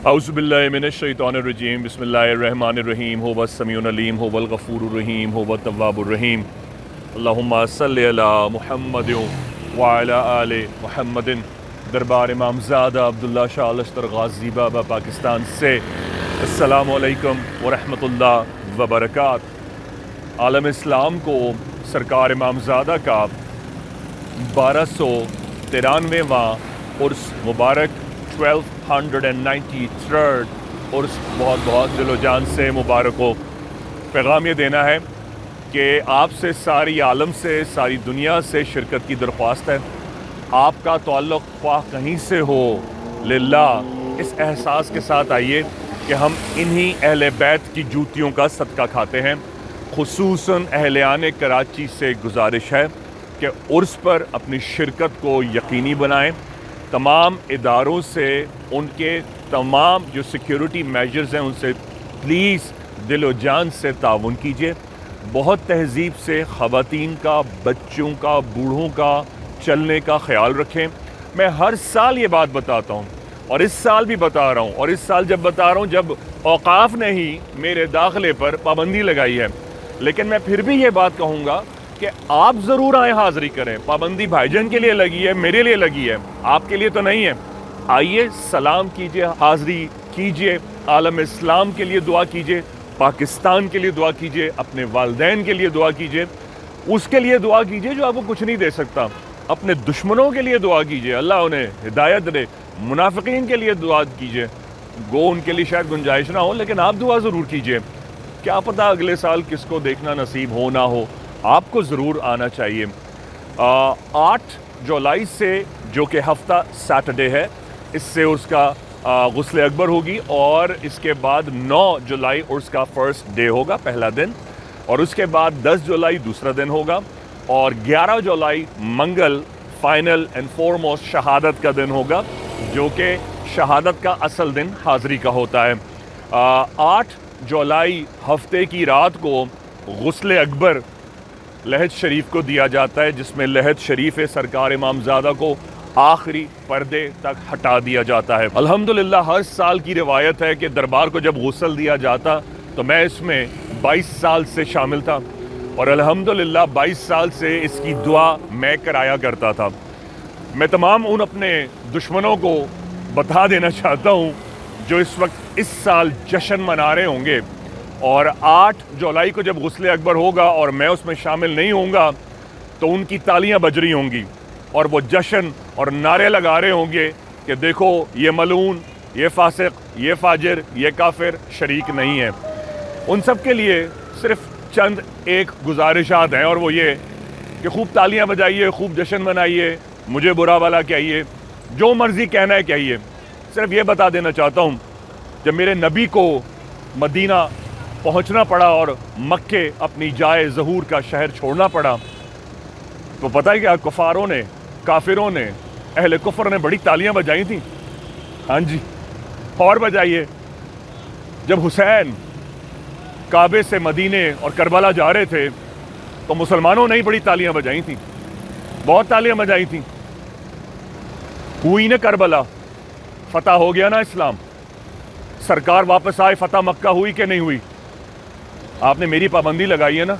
اعوذ باللہ من الشیطان الرجیم بسم اللہ الرحمن الرحیم هو السمیع العلیم هو الغفور الرحیم هو التواب الرحیم اللہم صلی علی محمد وعلی آل محمد۔ دربار امام زادہ عبداللہ شاہ لشکر غازی بابا پاکستان سے السلام علیکم ورحمۃ اللہ وبرکاتہ۔ عالم اسلام کو سرکار امام زادہ کا 1293واں عرس مبارک 1293rd عرس بہت بہت دل و جان سے مبارک ہو۔ پیغام یہ دینا ہے کہ آپ سے ساری عالم سے ساری دنیا سے شرکت کی درخواست ہے۔ آپ کا تعلق خواہ کہیں سے ہو للہ، اس احساس کے ساتھ آئیے کہ ہم انہی اہل بیت کی جوتیوں کا صدقہ کھاتے ہیں۔ خصوصاً اہلیان کراچی سے گزارش ہے کہ عرس پر اپنی شرکت کو یقینی بنائیں۔ تمام اداروں سے ان کے تمام جو سیکیورٹی میجرز ہیں ان سے پلیز دل و جان سے تعاون کیجیے۔ بہت تہذیب سے خواتین کا، بچوں کا، بوڑھوں کا چلنے کا خیال رکھیں۔ میں ہر سال یہ بات بتاتا ہوں اور اس سال بھی بتا رہا ہوں، اور اس سال جب بتا رہا ہوں جب اوقاف نے ہی میرے داخلے پر پابندی لگائی ہے، لیکن میں پھر بھی یہ بات کہوں گا کہ آپ ضرور آئیں، حاضری کریں۔ پابندی بھائی جان کے لیے لگی ہے، میرے لیے لگی ہے، آپ کے لیے تو نہیں ہے۔ آئیے، سلام کیجیے، حاضری کیجیے، عالم اسلام کے لیے دعا کیجیے، پاکستان کے لیے دعا کیجیے، اپنے والدین کے لیے دعا کیجیے، اس کے لیے دعا کیجیے جو آپ کو کچھ نہیں دے سکتا۔ اپنے دشمنوں کے لیے دعا کیجیے، اللہ انہیں ہدایت دے۔ منافقین کے لیے دعا کیجیے، گو ان کے لیے شاید گنجائش نہ ہو، لیکن آپ دعا ضرور کیجیے۔ کیا پتہ اگلے سال کس کو دیکھنا نصیب ہو نہ ہو، آپ کو ضرور آنا چاہیے۔ 8 جولائی سے جو کہ ہفتہ سیٹرڈے ہے، اس سے عرس کا غسل اکبر ہوگی، اور اس کے بعد 9 جولائی عرس کا فرسٹ ڈے ہوگا، پہلا دن، اور اس کے بعد 10 جولائی دوسرا دن ہوگا، اور 11 جولائی منگل فائنل اینڈ فورموسٹ شہادت کا دن ہوگا، جو کہ شہادت کا اصل دن حاضری کا ہوتا ہے۔ 8 جولائی ہفتے کی رات کو غسل اکبر لحد شریف کو دیا جاتا ہے، جس میں لحد شریف سرکار امام زادہ کو آخری پردے تک ہٹا دیا جاتا ہے۔ الحمدللہ ہر سال کی روایت ہے کہ دربار کو جب غسل دیا جاتا تو میں اس میں 22 سال سے شامل تھا، اور الحمدللہ 22 سال سے اس کی دعا میں کرایا کرتا تھا۔ میں تمام ان اپنے دشمنوں کو بتا دینا چاہتا ہوں جو اس وقت اس سال جشن منا رہے ہوں گے، اور 8 جولائی کو جب غسل اکبر ہوگا اور میں اس میں شامل نہیں ہوں گا تو ان کی تالیاں بج رہی ہوں گی، اور وہ جشن اور نعرے لگا رہے ہوں گے کہ دیکھو یہ ملعون، یہ فاسق، یہ فاجر، یہ کافر شریک نہیں ہے۔ ان سب کے لیے صرف چند ایک گزارشات ہیں، اور وہ یہ کہ خوب تالیاں بجائیے، خوب جشن منائیے، مجھے برا بھلا کہیے، جو مرضی کہنا ہے کہیے۔ صرف یہ بتا دینا چاہتا ہوں، جب میرے نبی کو مدینہ پہنچنا پڑا اور مکے اپنی جائے ظہور کا شہر چھوڑنا پڑا، تو پتہ ہے کیا کفاروں نے، کافروں نے، اہل کفر نے بڑی تالیاں بجائی تھیں۔ ہاں جی، اور بجائیے۔ جب حسین کعبے سے مدینے اور کربلا جا رہے تھے تو مسلمانوں نے ہی بڑی تالیاں بجائی تھیں، بہت تالیاں بجائی تھیں۔ ہوئی نا کربلا، فتح ہو گیا نا اسلام، سرکار واپس آئے، فتح مکہ ہوئی کہ نہیں ہوئی؟ آپ نے میری پابندی لگائی ہے نا،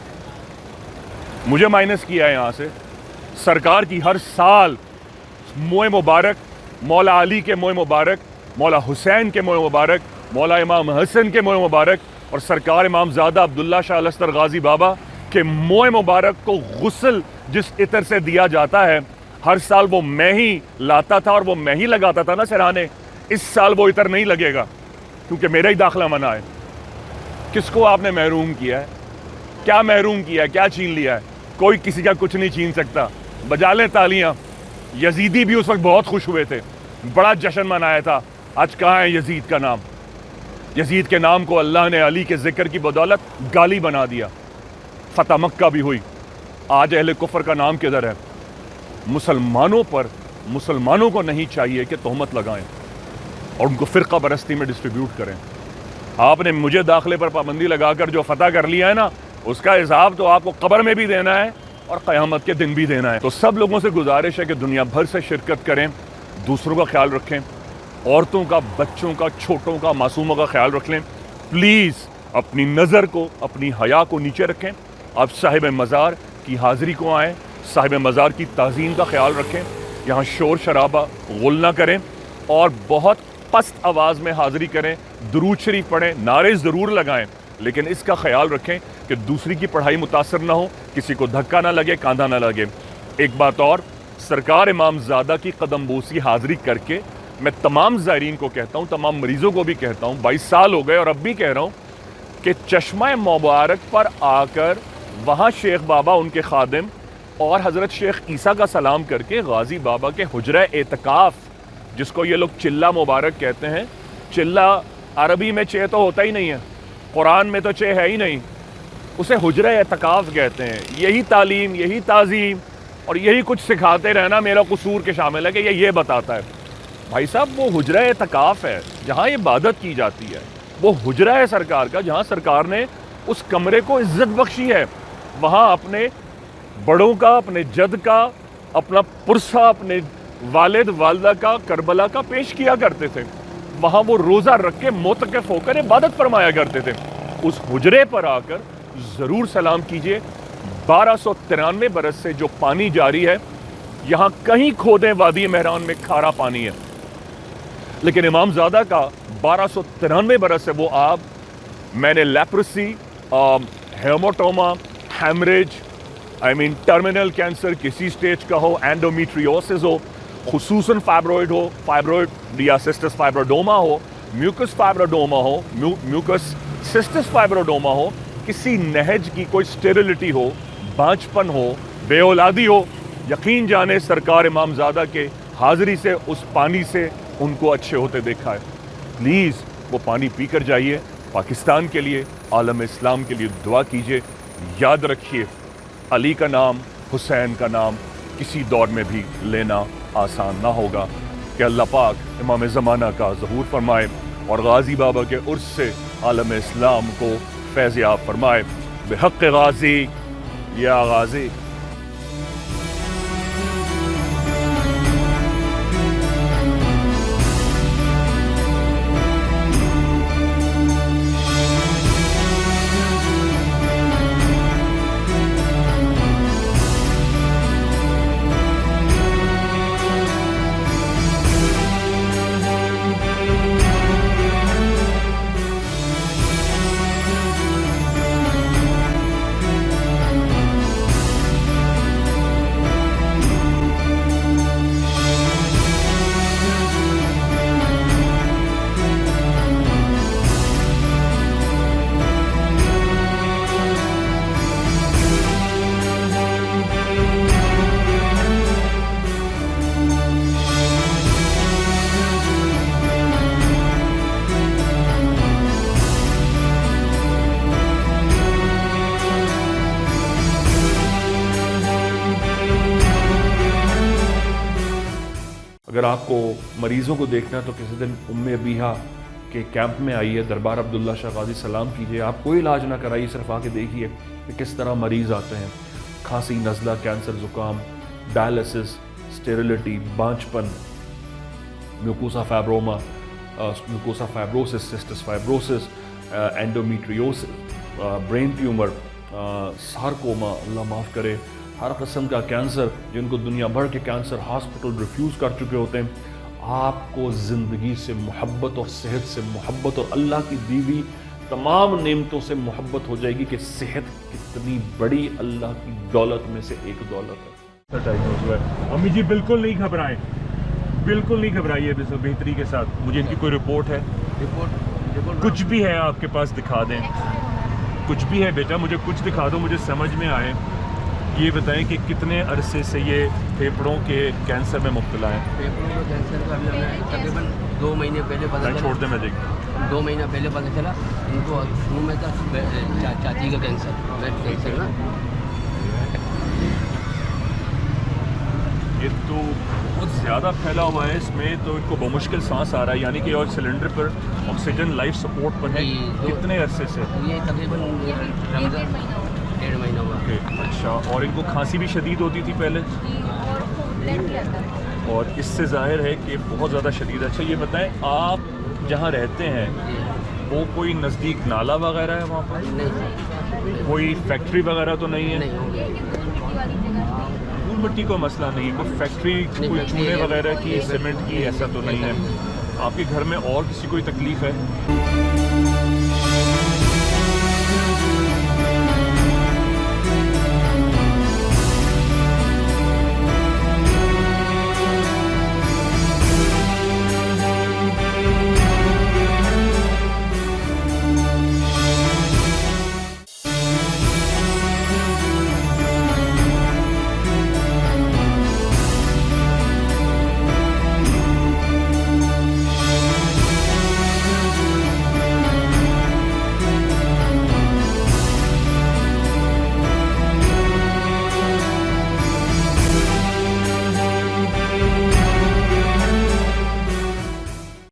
مجھے مائنس کیا ہے یہاں سے۔ سرکار کی ہر سال موئے مبارک، مولا علی کے موئے مبارک، مولا حسین کے موئے مبارک، مولا امام حسن کے موئے مبارک، اور سرکار امام زادہ عبداللہ شاہ لشکر غازی بابا کے موئے مبارک کو غسل جس عطر سے دیا جاتا ہے، ہر سال وہ میں ہی لاتا تھا اور وہ میں ہی لگاتا تھا نا سرہانے۔ اس سال وہ عطر نہیں لگے گا کیونکہ میرا ہی داخلہ منع ہے۔ کس کو آپ نے محروم کیا ہے؟ کیا محروم کیا ہے؟ کیا چھین لیا ہے؟ کوئی کسی کا کچھ نہیں چھین سکتا۔ بجا لیں تالیاں۔ یزیدی بھی اس وقت بہت خوش ہوئے تھے، بڑا جشن منایا تھا۔ آج کہاں ہے یزید کا نام؟ یزید کے نام کو اللہ نے علی کے ذکر کی بدولت گالی بنا دیا۔ فتح مکہ بھی ہوئی۔ آج اہل کفر کا نام کدھر ہے؟ مسلمانوں پر، مسلمانوں کو نہیں چاہیے کہ تہمت لگائیں اور ان کو فرقہ پرستی میں ڈسٹریبیوٹ کریں۔ آپ نے مجھے داخلے پر پابندی لگا کر جو فتح کر لیا ہے نا، اس کا حساب تو آپ کو قبر میں بھی دینا ہے اور قیامت کے دن بھی دینا ہے۔ تو سب لوگوں سے گزارش ہے کہ دنیا بھر سے شرکت کریں، دوسروں کا خیال رکھیں، عورتوں کا, بچوں کا, چھوٹوں کا, معصوموں کا خیال رکھ لیں. پلیز اپنی نظر کو, اپنی حیا کو نیچے رکھیں. آپ صاحب مزار کی حاضری کو آئیں, صاحب مزار کی تعظیم کا خیال رکھیں. یہاں شور شرابہ غل نہ کریں اور بہت پست آواز میں حاضری کریں. درود شریف پڑھیں, نعرے ضرور لگائیں, لیکن اس کا خیال رکھیں کہ دوسری کی پڑھائی متاثر نہ ہو, کسی کو دھکا نہ لگے, کاندھا نہ لگے. ایک بات اور, سرکار امام زادہ کی قدم بوسی حاضری کر کے میں تمام زائرین کو کہتا ہوں, تمام مریضوں کو بھی کہتا ہوں, 22 سال ہو گئے اور اب بھی کہہ رہا ہوں کہ چشمہ مبارک پر آ کر وہاں شیخ بابا ان کے خادم اور حضرت شیخ عیسیٰ کا سلام کر کے غازی بابا کے حجرہ اعتکاف, جس کو یہ لوگ چلہ مبارک کہتے ہیں, چلہ عربی میں چے تو ہوتا ہی نہیں ہے, قرآن میں تو چے ہے ہی نہیں, اسے حجرہ اعتکاف کہتے ہیں. یہی تعلیم, یہی تعظیم اور یہی کچھ سکھاتے رہنا میرا قصور کے شامل ہے کہ یہ بتاتا ہے. بھائی صاحب وہ حجرہ اعتکاف ہے جہاں عبادت کی جاتی ہے, وہ حجرہ ہے سرکار کا جہاں سرکار نے اس کمرے کو عزت بخشی ہے. وہاں اپنے بڑوں کا, اپنے جد کا, اپنا پرسہ اپنے والد والدہ کا, کربلا کا پیش کیا کرتے تھے. وہاں وہ روزہ رکھ کے معتکف ہو کر عبادت فرمایا کرتے تھے. اس حجرے پر آ کر ضرور سلام کیجئے. 1293 برس سے جو پانی جاری ہے, یہاں کہیں کھودیں وادی مہران میں کھارا پانی ہے, لیکن امام زادہ کا 1293 برس سے وہ آب, میں نے لیپرسی, ہیموٹوما, ہیمریج, ٹرمینل کینسر کسی سٹیج کا ہو, اینڈومیٹریوسس ہو, خصوصاً فائبروئڈ ہو, فائبروئڈ یا سسٹس فائبروڈوما ہو, میوکس فائبروڈوما ہو, میوکس سسٹس فائبروڈوما ہو, کسی نہج کی کوئی سٹیریلٹی ہو, بانجپن ہو, بے اولادی ہو, یقین جانے سرکار امام زادہ کے حاضری سے اس پانی سے ان کو اچھے ہوتے دیکھا ہے. پلیز وہ پانی پی کر جائیے. پاکستان کے لیے, عالم اسلام کے لیے دعا کیجیے. یاد رکھیے علی کا نام, حسین کا نام کسی دور میں بھی لینا آسان نہ ہوگا. کہ اللہ پاک امام زمانہ کا ظہور فرمائے اور غازی بابا کے عرس سے عالم اسلام کو فیض یاب فرمائے. بحق غازی یا غازی. اگر آپ کو مریضوں کو دیکھنا ہے تو کسی دن ام ابیہا کے کیمپ میں آئیے, دربار عبداللہ شاہ غازی سلام کیجیے. آپ کوئی علاج نہ کرائیے, صرف آ کے دیکھیے کہ کس طرح مریض آتے ہیں. کھانسی, نزلہ, کینسر, زکام, ڈائلسس, سٹیریلٹی, بانجپن, mucosa fibroma, mucosa fibrosis, cysts fibrosis, endometriosis, brain tumour, sarcoma, اللہ معاف کرے, ہر قسم کا کینسر, جن کو دنیا بھر کے کینسر ہاسپٹل ریفیوز کر چکے ہوتے ہیں. آپ کو زندگی سے محبت اور صحت سے محبت اور اللہ کی دی ہوئی تمام نعمتوں سے محبت ہو جائے گی کہ صحت کتنی بڑی اللہ کی دولت میں سے ایک دولت ہے. امی جی بالکل نہیں گھبرائیں, بالکل نہیں گھبرائیے, بہتری کے ساتھ. مجھے ان کی کوئی رپورٹ ہے, کچھ بھی ہے آپ کے پاس دکھا دیں, کچھ بھی ہے بیٹا مجھے کچھ دکھا دو, مجھے سمجھ میں آئے. یہ بتائیں کہ کتنے عرصے سے یہ پھیپھڑوں کے کینسر میں مبتلا ہیں؟ پھیپھڑوں کے کینسر کا ابھی ہمیں تقریباً 2 مہینے پہلے پتہ چلا. چھوڑ دیں, میں دیکھتا 2 مہینہ پہلے پتہ چلا ان کو شروع میں تھا چاچی کا کینسر, بریسٹ کینسر نا. یہ تو بہت زیادہ پھیلا ہوا ہے, اس میں تو ان کو بمشکل سانس آ رہا ہے, یعنی کہ اور سلنڈر پر آکسیجن لائف سپورٹ پر ہے. کتنے عرصے سے؟ یہ تقریباً رمضان 1.5 مہینہ ہوا. اچھا, اور ان کو کھانسی بھی شدید ہوتی تھی پہلے؟ اور اس سے ظاہر ہے کہ بہت زیادہ شدید ہے. اچھا یہ بتائیں آپ جہاں رہتے ہیں وہ کوئی نزدیک نالا وغیرہ ہے وہاں پر؟ نہیں کوئی فیکٹری وغیرہ تو نہیں ہے؟ نہیں ہو گیا دھول مٹی کا مسئلہ نہیں ہے, کوئی فیکٹری کوئی چونے وغیرہ کی سیمنٹ کی ایسا تو نہیں ہے. آپ کے گھر میں اور کسی کوئی تکلیف ہے؟